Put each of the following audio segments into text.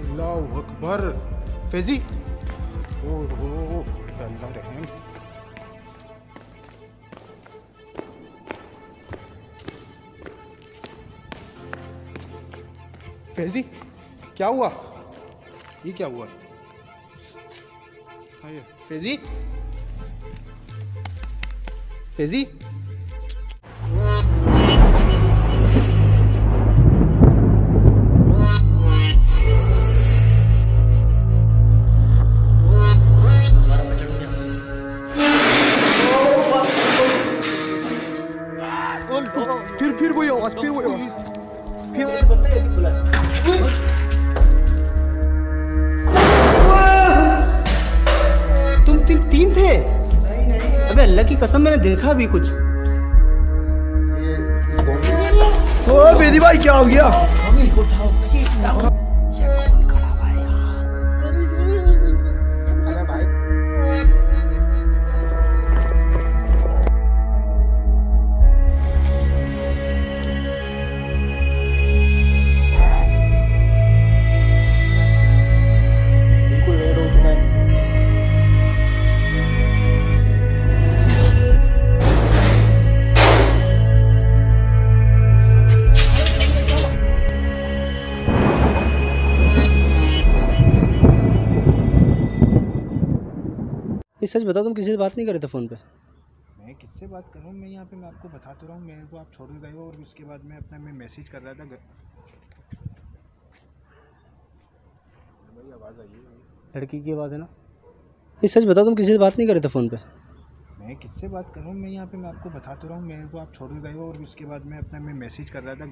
अल्लाह अकबर। फैजी, ओहो अल्लाह रहम। फैजी क्या हुआ? ये क्या हुआ? आइए फैजी, फैजी फिर वही आवाज, फिर वही आवाज, तुम तीन थे? नहीं। अबे अल्लाह की कसम मैंने देखा भी कुछ। ओ बेदी भाई क्या हो गया? सच बताओ, तुम किसी से बात नहीं कर रहे थे फ़ोन पे? मैं किससे बात कर रहा हूँ? मैं यहाँ पे मैं आपको बताते रहा हूँ, मेरे को आप छोड़ के गए हो और उसके बाद मैं अपना मैसेज कर रहा था। भाई आवाज़ आई है, लड़की की आवाज़ है ना? ये सच बताओ, तुम किसी से बात नहीं कर रहे थे फ़ोन पे? मैं किससे बात कर रहा हूँ? मैं यहाँ पे मैं आपको बताते रहा हूँ, मेरे को आप छोड़ के गए हो और उसके बाद मैं अपना मैसेज कर रहा था।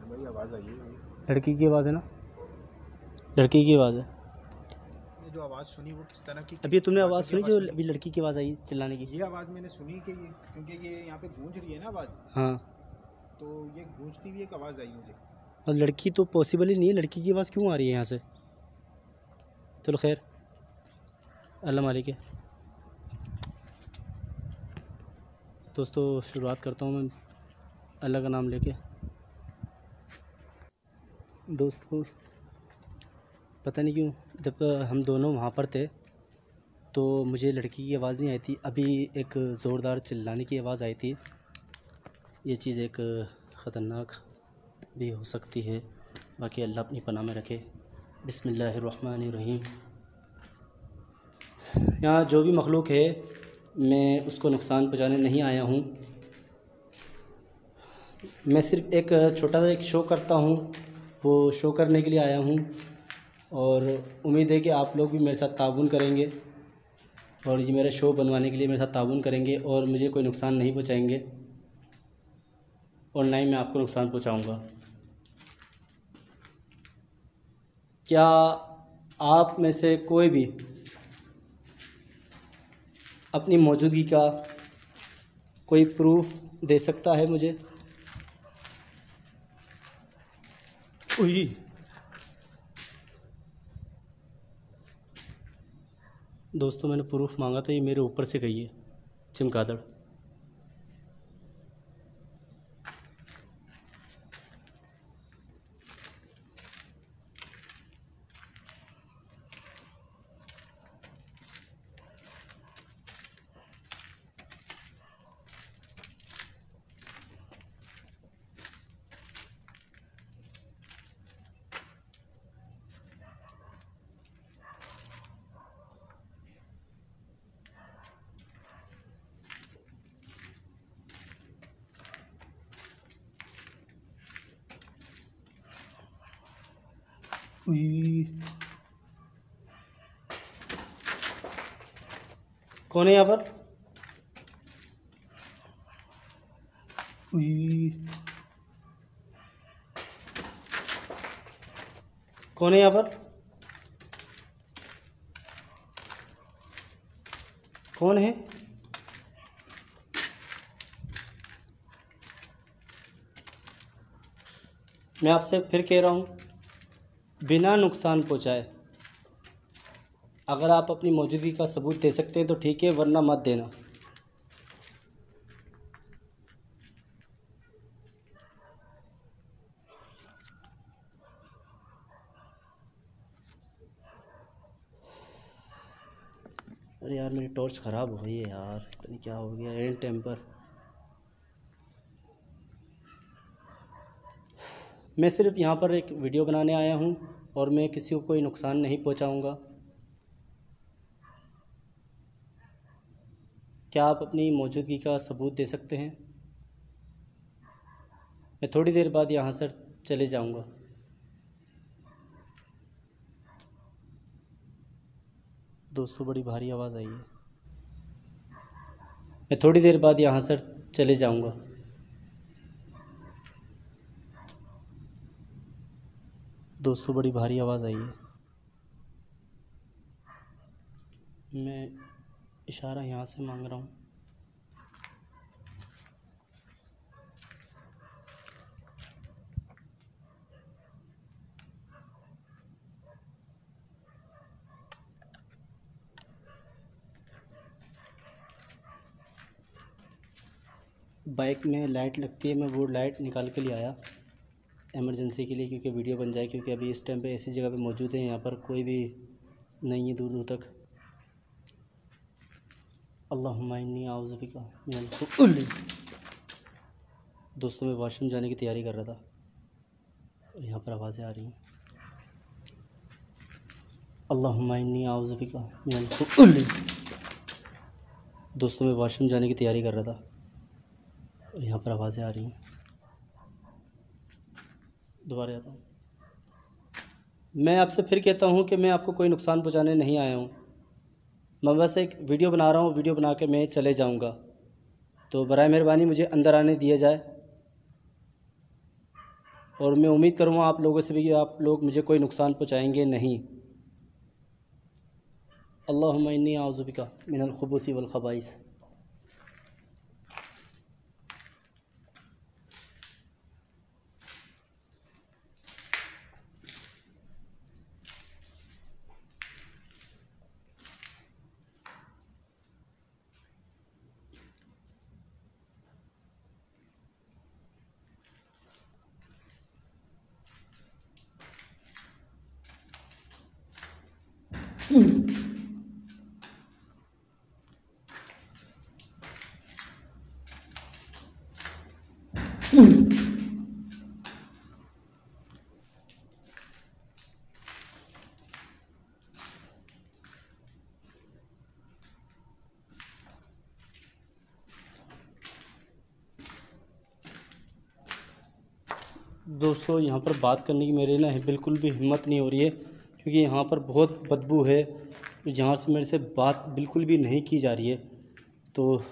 भाई आवाज़ आई है, लड़की की आवाज़ है ना? लड़की की आवाज़ है। जो आवाज़ सुनी वो किस तरह की? अभी तुमने आवाज़ सुनी जो अभी लड़की की आवाज़ आई चिल्लाने की? ये आवाज़ मैंने सुनी कि ये, क्योंकि ये यहाँ पे गूंज रही है ना आवाज़। हाँ, तो ये गूंजती हुई एक आवाज़ आई मुझे। और लड़की तो पॉसिबल ही नहीं है, लड़की की आवाज़ क्यों आ रही है यहाँ से? चलो खैर, अल्लाह मालिक है। दोस्तों शुरुआत करता हूँ मैं अल्लाह का नाम लेके। दोस्तों पता नहीं क्यों जब हम दोनों वहाँ पर थे तो मुझे लड़की की आवाज़ नहीं आई थी, अभी एक ज़ोरदार चिल्लाने की आवाज़ आई थी। ये चीज़ एक ख़तरनाक भी हो सकती है, बाकी अल्लाह अपनी पनाह में रखे। बिस्मिल्लाहिर्रहमानिर्रहीम। यहाँ जो भी मखलूक है मैं उसको नुकसान पहुँचाने नहीं आया हूँ, मैं सिर्फ़ एक छोटा सा एक शो करता हूँ, वो शो करने के लिए आया हूँ और उम्मीद है कि आप लोग भी मेरे साथ ताउन करेंगे और ये मेरा शो बनवाने के लिए मेरे साथ ताउन करेंगे और मुझे कोई नुकसान नहीं पहुँचाएंगे और ना ही मैं आपको नुकसान पहुँचाऊँगा। क्या आप में से कोई भी अपनी मौजूदगी का कोई प्रूफ दे सकता है मुझे? दोस्तों मैंने प्रूफ मांगा था, ये मेरे ऊपर से गई है चमगादड़। कौन है यहाँ पर? कौन है यहाँ पर? कौन है? मैं आपसे फिर कह रहा हूँ, बिना नुकसान पहुँचाए अगर आप अपनी मौजूदगी का सबूत दे सकते हैं तो ठीक है, वरना मत देना। अरे यार मेरी टॉर्च ख़राब हो गई है यार, पता नहीं क्या हो गया। And temper. मैं सिर्फ यहाँ पर एक वीडियो बनाने आया हूँ और मैं किसी को कोई नुकसान नहीं पहुँचाऊँगा। क्या आप अपनी मौजूदगी का सबूत दे सकते हैं? मैं थोड़ी देर बाद यहाँ से चले जाऊँगा। दोस्तों बड़ी भारी आवाज़ आई है। मैं थोड़ी देर बाद यहाँ से चले जाऊँगा। दोस्तों बड़ी भारी आवाज़ आई है। मैं इशारा यहाँ से मांग रहा हूँ। बाइक में लाइट लगती है, मैं वो लाइट निकाल के ले आया इमरजेंसी के लिए, क्योंकि वीडियो बन जाए। क्योंकि अभी इस टाइम पे ऐसी जगह पे मौजूद है, यहाँ पर कोई भी नहीं है दूर दूर तक। अल्लाहुम्मा इन्नी आऊज़ु बिका मिनल खुबुल। दोस्तों मैं वॉशरूम जाने की तैयारी कर रहा था और यहाँ पर आवाज़ें आ रही हैं। अल्लाहुम्मा इन्नी आऊज़ु बिका मिनल खुबुल। दोस्तों मैं वॉशरूम जाने की तैयारी कर रहा था और यहाँ पर आवाज़ें आ रही हैं। दोबारा आता हूँ। मैं आपसे फिर कहता हूँ कि मैं आपको कोई नुकसान पहुँचाने नहीं आया हूँ। मैं बस एक वीडियो बना रहा हूँ, वीडियो बना के मैं चले जाऊँगा। तो बराए मेहरबानी मुझे अंदर आने दिया जाए और मैं उम्मीद करूँगा आप लोगों से भी कि आप लोग मुझे कोई नुकसान पहुँचाएंगे नहीं। अल्लाहुम्मा इन्नी आऊज़ु बिका मिनल खुबूसी वल खबाइस। दोस्तों यहाँ पर बात करने की मेरे ना बिल्कुल भी हिम्मत नहीं हो रही है, क्योंकि यहाँ पर बहुत बदबू है। जहाँ से मेरे से बात बिल्कुल भी नहीं की जा रही है। तो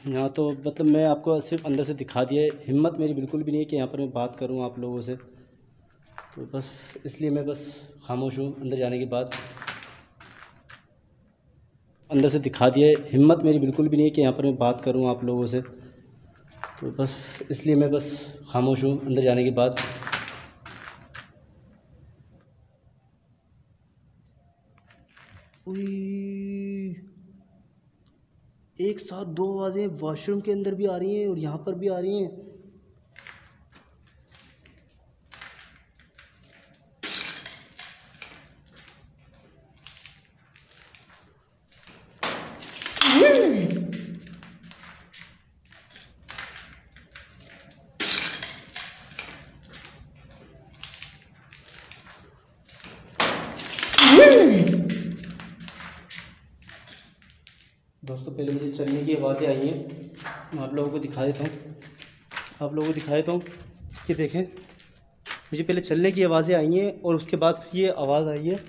यहाँ तो मतलब मैं आपको सिर्फ अंदर से दिखा दिया है। हिम्मत मेरी बिल्कुल भी नहीं है कि यहाँ पर मैं बात करूँ आप लोगों से। तो बस इसलिए मैं बस खामोश हूँ। अंदर जाने के बाद अंदर से दिखा दिया है। हिम्मत मेरी बिल्कुल भी नहीं है कि यहाँ पर मैं बात करूँ आप लोगों से। तो बस इसलिए मैं बस खामोश हूँ अंदर जाने के बाद। एक साथ दो आवाज़ें वॉशरूम के अंदर भी आ रही हैं और यहाँ पर भी आ रही हैं। दोस्तों पहले मुझे चलने की आवाज़ें आई हैं, मैं आप लोगों को दिखा देता हूँ। कि देखें, मुझे पहले चलने की आवाज़ें आई हैं और उसके बाद फिर ये आवाज़ आई है।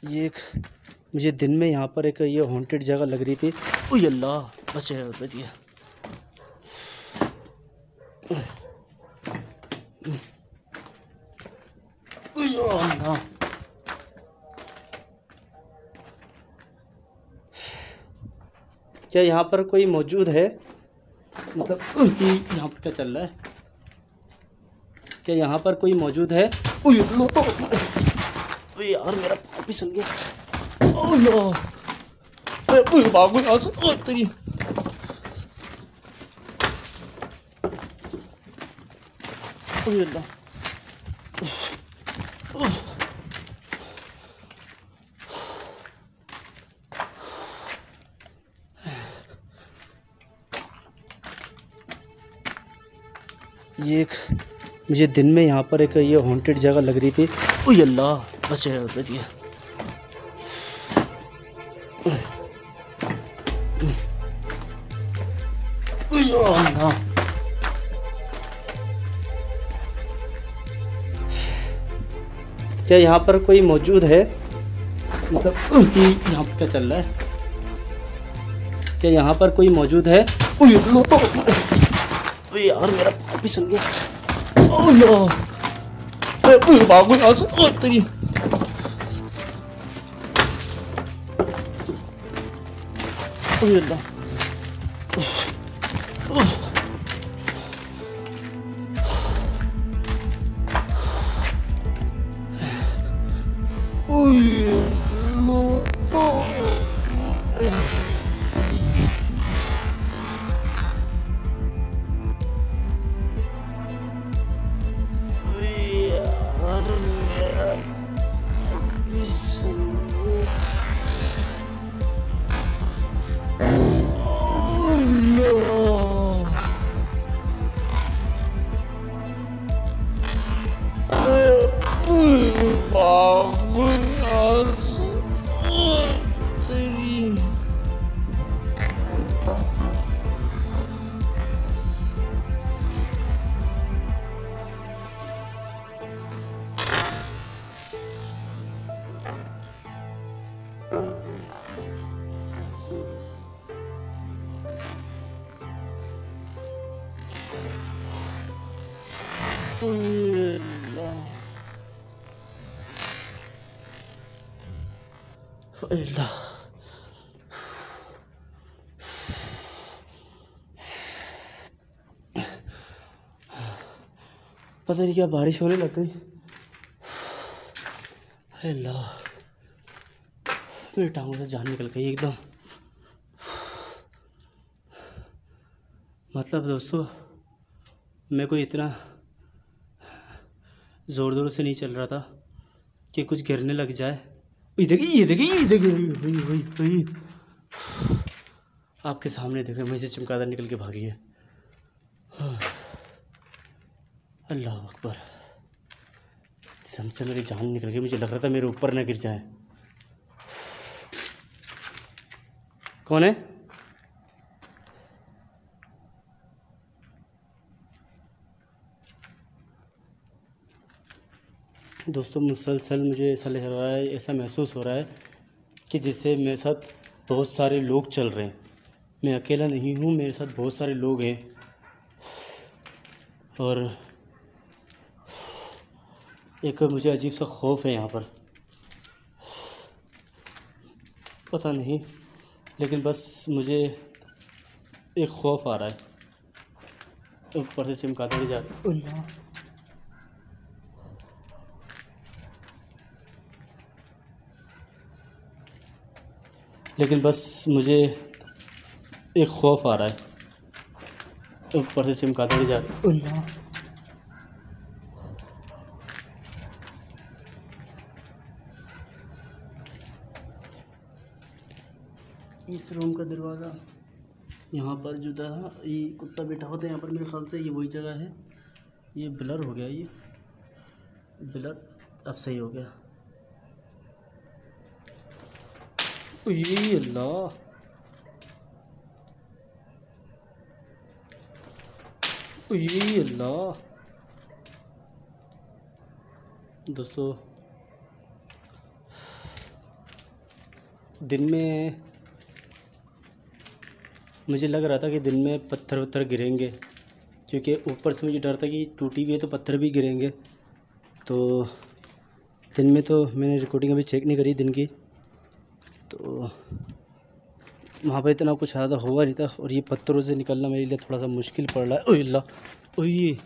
ये एक मुझे दिन में यहाँ पर एक ये हॉन्टेड जगह लग रही थी। ओह अल्लाह, बच गया। अल्लाह, क्या यहाँ पर कोई मौजूद है? मतलब यहाँ पर क्या चल रहा है? क्या यहाँ पर कोई मौजूद है? ओए यार मेरा पाँव फिसल गया। ओह यार, अरे भागो यहाँ से। ओए तेरी, ओए अल्लाह। ये एक मुझे दिन में यहाँ पर एक ये हॉन्टेड जगह लग रही थी। ओए अल्लाह, बच गया। क्या यहाँ पर कोई मौजूद है? मतलब यहाँ पर क्या चल रहा है? क्या यहाँ पर कोई मौजूद है? ओए यार मेरा पाँव फिसल गया। ओह यार, अरे भागो यहाँ से। ओए तेरी, ओए अल्लाह। अल्लाह, पता नहीं क्या बारिश होने लग गई। अल्लाह, मेरी टांगों से जान निकल गई एकदम। मतलब दोस्तों, मैं कोई इतना ज़ोर ज़ोर से नहीं चल रहा था कि कुछ गिरने लग जाए। ये देखिए, आपके सामने देखे, मैं से चमगादड़ निकल के भागी है। अल्लाह अकबर, समझ मेरी जान निकल गई। मुझे लग रहा था मेरे ऊपर ना गिर जाए। कौन है? दोस्तों, मुसलसल मुझे ऐसा लग रहा है, ऐसा महसूस हो रहा है कि जैसे मेरे साथ बहुत सारे लोग चल रहे हैं। मैं अकेला नहीं हूँ, मेरे साथ बहुत सारे लोग हैं। और एक मुझे अजीब सा खौफ है यहाँ पर, पता नहीं, लेकिन बस मुझे एक खौफ आ रहा है। ऊपर से चमगादड़ जा रही है। लेकिन बस मुझे एक खौफ आ रहा है। ऊपर से चमगादड़ जा रही है। इस रूम का दरवाज़ा यहाँ पर जो था, ये कुत्ता बैठा होता है यहाँ पर, मेरे ख्याल से ये वही जगह है। ये ब्लर हो गया, ये ब्लर अब सही हो गया। ये अल्लाह, ये अल्लाह। दोस्तों, दिन में मुझे लग रहा था कि दिन में पत्थर वत्थर गिरेंगे, क्योंकि ऊपर से मुझे डर था कि टूटी हुई है तो पत्थर भी गिरेंगे। तो दिन में तो मैंने रिकॉर्डिंग अभी चेक नहीं करी दिन की, तो वहाँ पर इतना कुछ ज़्यादा हुआ नहीं था। और ये पत्थरों से निकलना मेरे लिए थोड़ा सा मुश्किल पड़ रहा है। ओह अल्लाह, ओह ये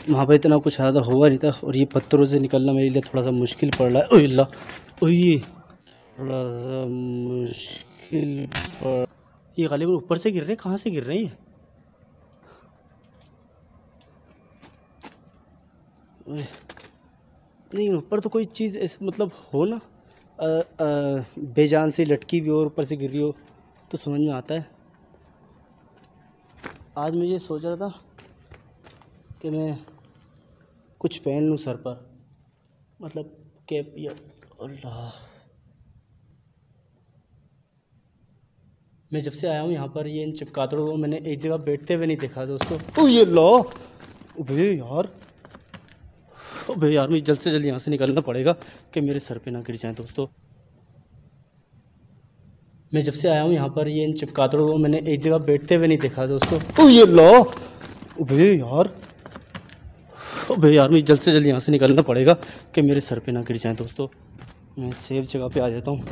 वहाँ पर इतना कुछ ज़्यादा हुआ नहीं था, और ये पत्थरों से निकलना मेरे लिए थोड़ा सा मुश्किल पड़ रहा है। ओह अल्लाह, ओह ये थोड़ा सा मुश्किल पड़, ये गालिबन ऊपर से गिर रहे हैं, कहाँ से गिर रहे हैं ये? ओए, नहीं ऊपर तो कोई चीज़ ऐसे मतलब हो ना, बेजान से लटकी हुई और ऊपर से गिर रही हो तो समझ में आता है। आज मैं ये सोच रहा था कि मैं कुछ पहन लूँ सर पर, मतलब कैप या अल्लाह। मैं जब से आया हूँ यहाँ पर ये इन चमगादड़ों को मैंने एक जगह बैठते हुए नहीं देखा दोस्तों। ओह ये अल्लाह, अबे यार मुझे जल्द से जल्द यहाँ से निकलना पड़ेगा कि मेरे सर पे ना गिर जाएं दोस्तों। मैं जब से आया हूँ यहाँ पर ये इन चमगादड़ों को मैंने एक जगह बैठते हुए नहीं देखा दोस्तों। ओह ये अल्लाह, अबे यार मुझे जल्द से जल्द यहाँ से निकलना पड़ेगा कि मेरे सर पे ना गिर जाएं दोस्तों। मैं सेफ जगह पे आ जाता हूँ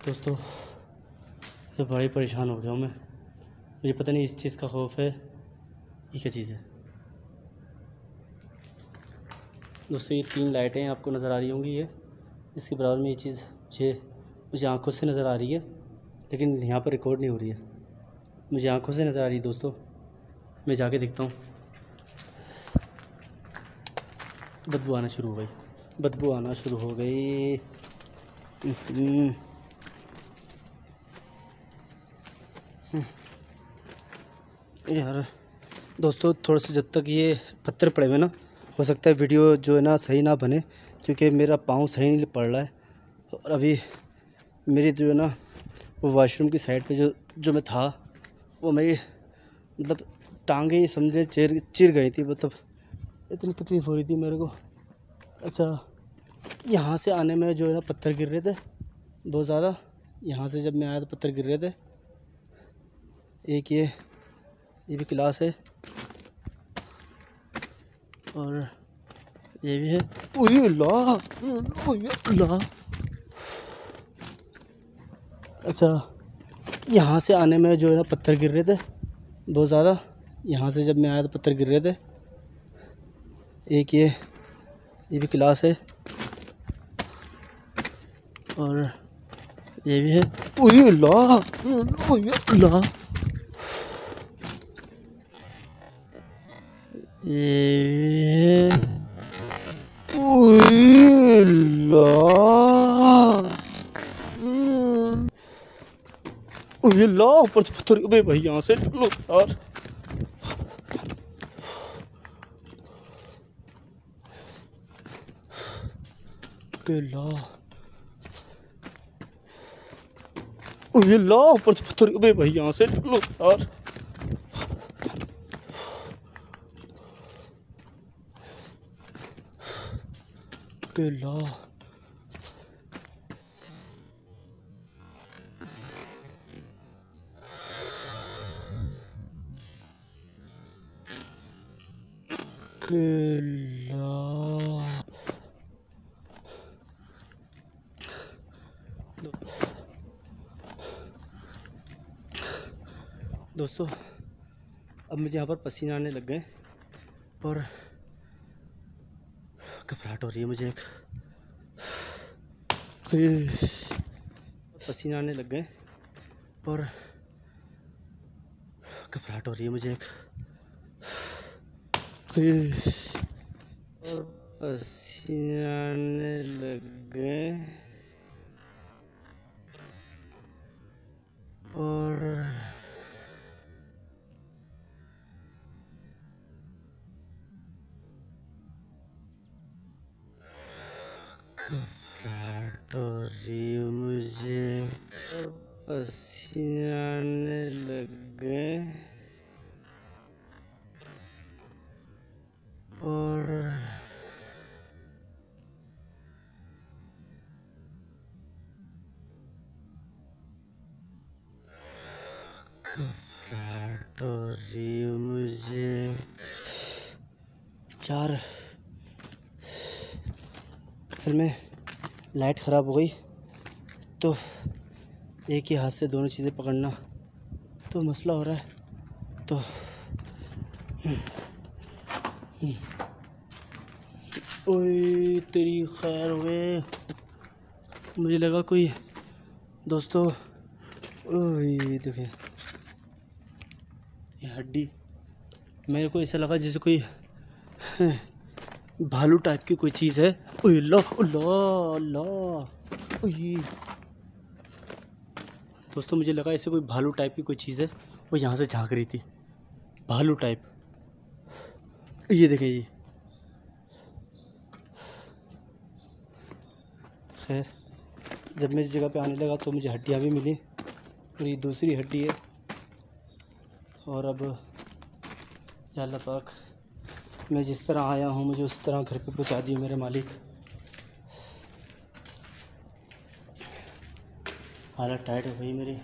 दोस्तों। तो बड़ी परेशान हो गया हूँ मैं, मुझे पता नहीं इस चीज़ का खौफ है, ये क्या चीज़ है दोस्तों। ये 3 लाइटें आपको नज़र आ रही होंगी, ये इसके बराबर में ये चीज़ मुझे आंखों से नज़र आ रही है, लेकिन यहाँ पर रिकॉर्ड नहीं हो रही है। मुझे आंखों से नज़र आ रही है दोस्तों, मैं जाके देखता हूँ। बदबू आना शुरू हो गई, बदबू आना शुरू हो गई। यार दोस्तों, थोड़ा सा जब तक ये पत्थर पड़े हुए ना, हो सकता है वीडियो जो है ना सही ना बने, क्योंकि मेरा पाँव सही नहीं पड़ रहा है। और अभी मेरी जो है ना वो वॉशरूम की साइड पे जो मैं था, वो मेरी मतलब टांगे ही समझे चिर गई थी, मतलब इतनी तकलीफ़ हो रही थी मेरे को। अच्छा, यहाँ से आने में जो है ना पत्थर गिर रहे थे बहुत ज़्यादा। यहाँ से जब मैं आया तो पत्थर गिर रहे थे। एक ये भी क्लास है और ये भी है। ओए अल्लाह, ओए अल्लाह। अच्छा, यहाँ से आने में जो है ना पत्थर गिर रहे थे बहुत ज़्यादा। यहाँ से जब मैं आया तो पत्थर गिर रहे थे। एक ये भी क्लास है और ये भी है। ओए अल्लाह, ओए अल्लाह। ये ओए अल्लाह, ओए अल्लाह, ऊपर से पत्थर। अबे भाई यहाँ से निकलो यार। अल्लाह, ओए अल्लाह, ऊपर से पत्थर। अबे भाई यहाँ से निकलो यार। अल्लाह, दोस्तों, अब मुझे यहाँ पर पसीना आने लग गए और घबराहट हो रही है मुझे। पसीना आने लग गए और घबराहट हो रही है मुझे। पसीना आने लग गए और घबराहट हो रही है मुझे। पसीना आने लग गए और घबराहट हो रही है मुझे। यार असल में लाइट ख़राब हो गई तो एक ही हाथ से दोनों चीज़ें पकड़ना तो मसला हो रहा है। तो ओए तेरी खैर हुए, मुझे लगा कोई दोस्तों, ओए देखें ये हड्डी, मेरे को ऐसा लगा जैसे कोई भालू टाइप की कोई चीज़ है। ओए अल्लाह अल्लाह अल्लाह, ओए दोस्तों मुझे लगा ऐसे कोई भालू टाइप की कोई चीज़ है, वो यहाँ से झांक रही थी, भालू टाइप। ये देखें ये, खैर जब मैं इस जगह पे आने लगा तो मुझे हड्डियाँ भी मिली, और ये दूसरी हड्डी है। और अब या अल्लाह पाक, मैं जिस तरह आया हूँ मुझे उस तरह घर पे पहुँचा दिए मेरे मालिक। हालत टाइट है भाई मेरी,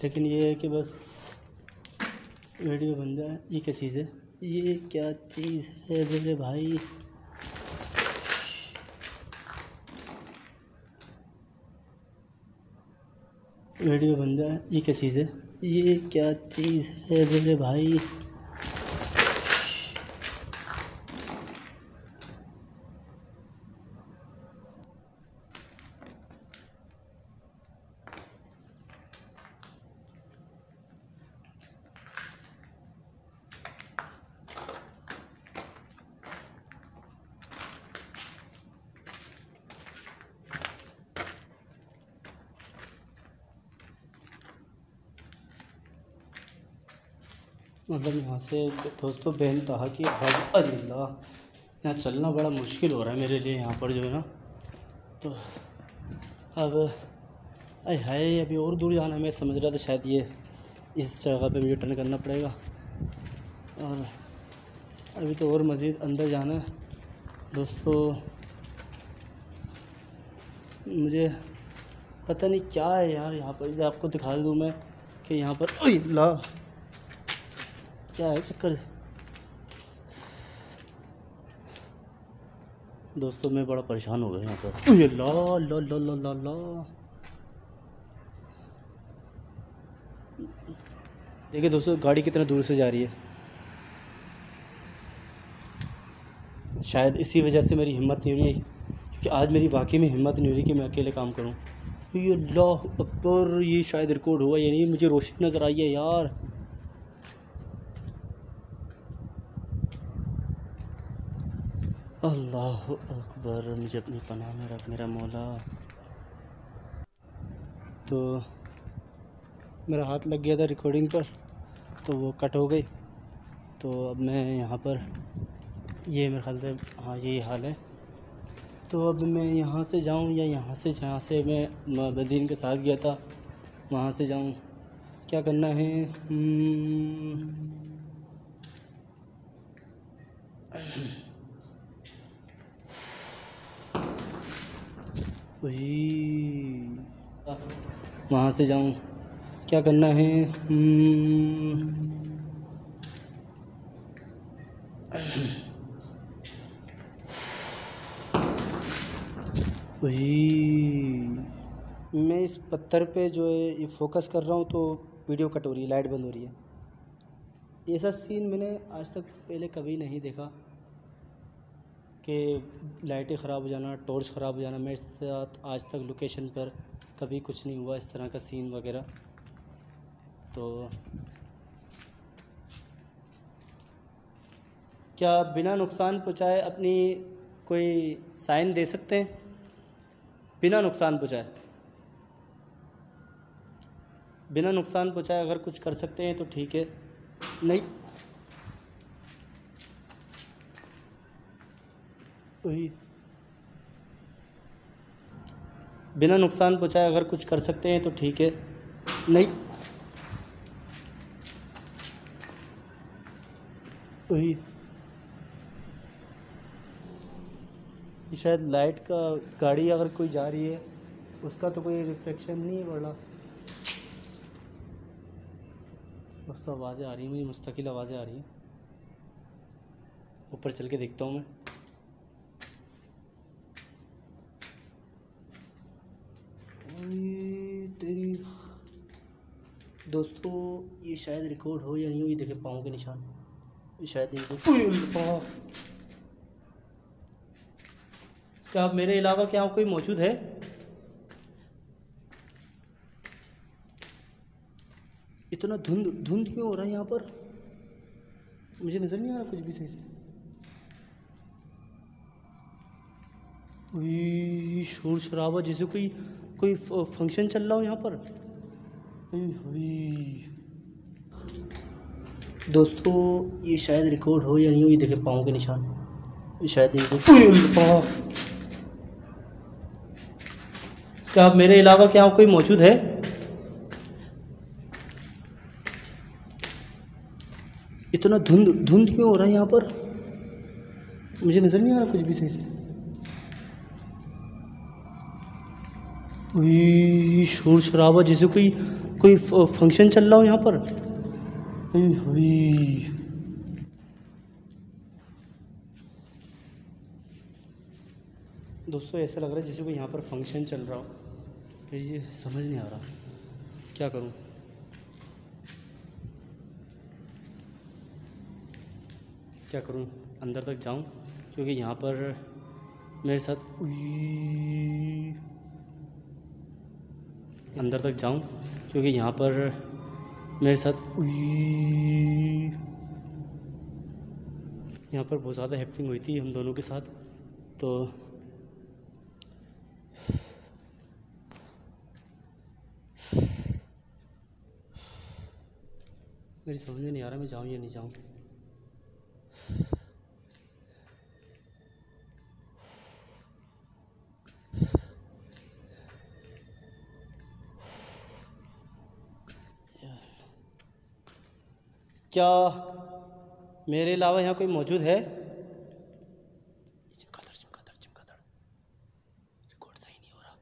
लेकिन ये है कि बस वीडियो बन जाए। ये क्या चीज़ है, ये क्या चीज़ है मेरे भाई? वीडियो बन जाए। ये क्या चीज़ है, ये क्या चीज़ है मेरे भाई? मतलब यहाँ से दोस्तों बेनतहा की आवाज़, अल्लाह यहाँ चलना बड़ा मुश्किल हो रहा है मेरे लिए यहाँ पर जो है ना। तो अब अरे हाय, अभी और दूर जाना है। मैं समझ रहा था शायद ये इस जगह पे मुझे टर्न करना पड़ेगा, और अभी तो और मज़ीद अंदर जाना है दोस्तों। मुझे पता नहीं क्या है यार यहाँ पर, आपको दिखा दूँ मैं कि यहाँ पर अल्लाह क्या है चक्कर। दोस्तों मैं बड़ा परेशान हो गया यहाँ पर, अल्लाह ला ला ला ला ला। देखिए दोस्तों गाड़ी कितना दूर से जा रही है, शायद इसी वजह से मेरी हिम्मत नहीं हो रही, क्योंकि आज मेरी वाकई में हिम्मत नहीं हो रही कि मैं अकेले काम करूँ। ये अल्लाह अकबर, ये शायद रिकॉर्ड हुआ या नहीं, मुझे रोशनी नज़र आई है यार। अल्लाह अकबर, मुझे अपनी पनाह में रख मेरा मौला। तो मेरा हाथ लग गया था रिकॉर्डिंग पर, तो वो कट हो गई। तो अब मैं यहाँ पर, ये मेरे ख्याल से हाँ यही हाल है। तो अब मैं यहाँ से जाऊँ या यहाँ से, जहाँ से मैं बदीन के साथ गया था वहाँ से जाऊँ, क्या करना है? वही वहाँ से जाऊँ, क्या करना है? वही मैं इस पत्थर पे जो है ये फोकस कर रहा हूँ तो वीडियो कट हो रही है, लाइट बंद हो रही है। ऐसा सीन मैंने आज तक पहले कभी नहीं देखा कि लाइटें ख़राब हो जाना, टॉर्च ख़राब हो जाना। मेरे साथ आज तक लोकेशन पर कभी कुछ नहीं हुआ इस तरह का सीन वगैरह। तो क्या बिना नुकसान पहुँचाए अपनी कोई साइन दे सकते हैं? बिना नुकसान पहुँचाए, बिना नुकसान पहुँचाए अगर कुछ कर सकते हैं तो ठीक है, नहीं वही बिना नुकसान पहुँचाए अगर कुछ कर सकते हैं तो ठीक है, नहीं वही शायद लाइट का, गाड़ी अगर कोई जा रही है उसका तो कोई रिफ्लेक्शन नहीं है बड़ा। बस तो आवाज़ें आ रही हैं, मुझे मुस्तकिल आवाज़ें आ रही हैं। ऊपर चल के देखता हूँ मैं। तेरी दोस्तों ये शायद रिकॉर्ड हो या नहीं हो, ये देखे पाँव के निशान, ये शायद नहीं। क्या अब मेरे अलावा क्या कोई मौजूद है? इतना धुंध धुंध क्यों हो रहा है यहाँ पर? मुझे नज़र नहीं आ रहा कुछ भी सही से। ये शोर शराबा जैसे कोई फंक्शन चल रहा हो यहाँ पर। दोस्तों ये शायद रिकॉर्ड हो या नहीं हो, ये देखे पाँव के निशान, ये शायद नहीं। क्या अब मेरे अलावा क्या कोई मौजूद है? इतना धुंध धुंध क्यों हो रहा है यहाँ पर? मुझे नज़र नहीं आ रहा कुछ भी सही से। ये शोर शराबा जैसे कोई फंक्शन चल रहा हो यहाँ पर। दोस्तों ऐसा लग रहा है जैसे कोई यहाँ पर फंक्शन चल रहा हो, फिर ये समझ नहीं आ रहा क्या करूँ। क्या करूँ, अंदर तक जाऊँ क्योंकि यहाँ पर मेरे साथ अंदर तक जाऊं क्योंकि यहाँ पर मेरे साथ यहाँ पर बहुत ज़्यादा हैपनिंग हुई थी हम दोनों के साथ। तो मेरी समझ में नहीं आ रहा मैं जाऊँ या नहीं जाऊँ। क्या मेरे अलावा यहाँ कोई मौजूद है? चिमकादड़ रिकॉर्ड सही नहीं हो रहा।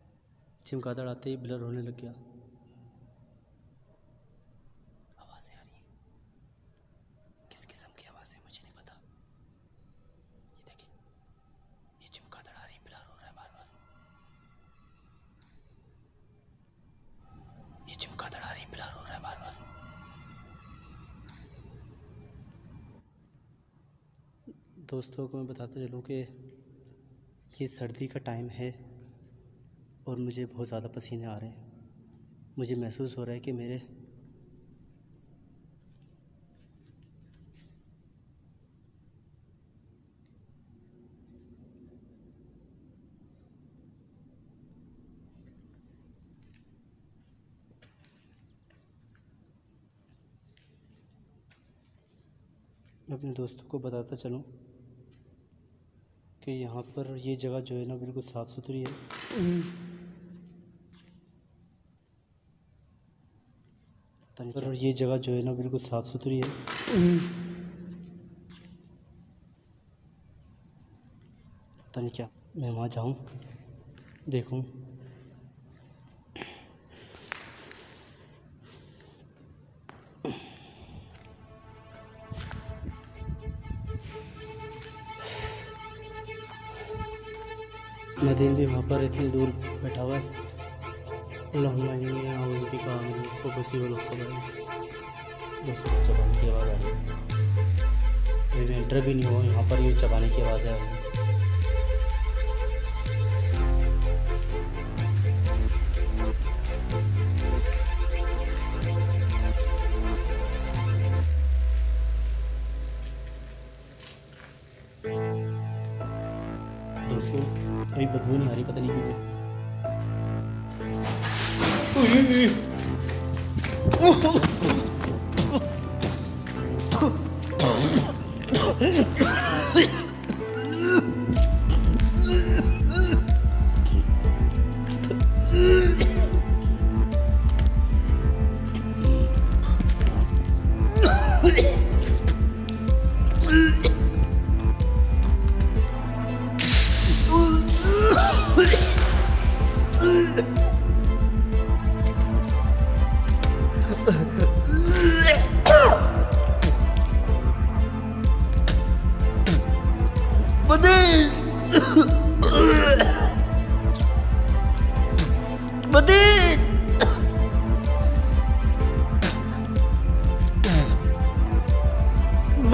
चिमकादड़ आते ही ब्लर होने लग गया। आवाज़ें आ रही हैं, किस किस्म की आवाज़ें मुझे नहीं पता। ये देखिए ये चिमकादड़ आ रही, ब्लर हो रहा है बार बार। ये चिमकादड़ आ रही, ब्लर हो रहा है बार बार। दोस्तों को मैं बताता चलूँ कि ये सर्दी का टाइम है और मुझे बहुत ज़्यादा पसीने आ रहे हैं। मुझे महसूस हो रहा है कि मेरे मैं अपने दोस्तों को बताता चलूँ कि यहाँ पर ये जगह जो है ना बिल्कुल साफ़ सुथरी है। और ये जगह जो है ना बिल्कुल साफ़ सुथरी है। पता नहीं क्या मैं वहाँ जाऊँ देखूँ। नदीम भी वहाँ पर इतनी दूर बैठा हुआ है। दोस्तों चबाने की आवाज़ आ रही है। मैं एंटर भी नहीं हुआ, यहाँ पर ये चबाने की आवाज़ आ रही है। दोस्तों अभी बदबू नहीं आ रही, पता नहीं क्यों।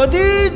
मदीद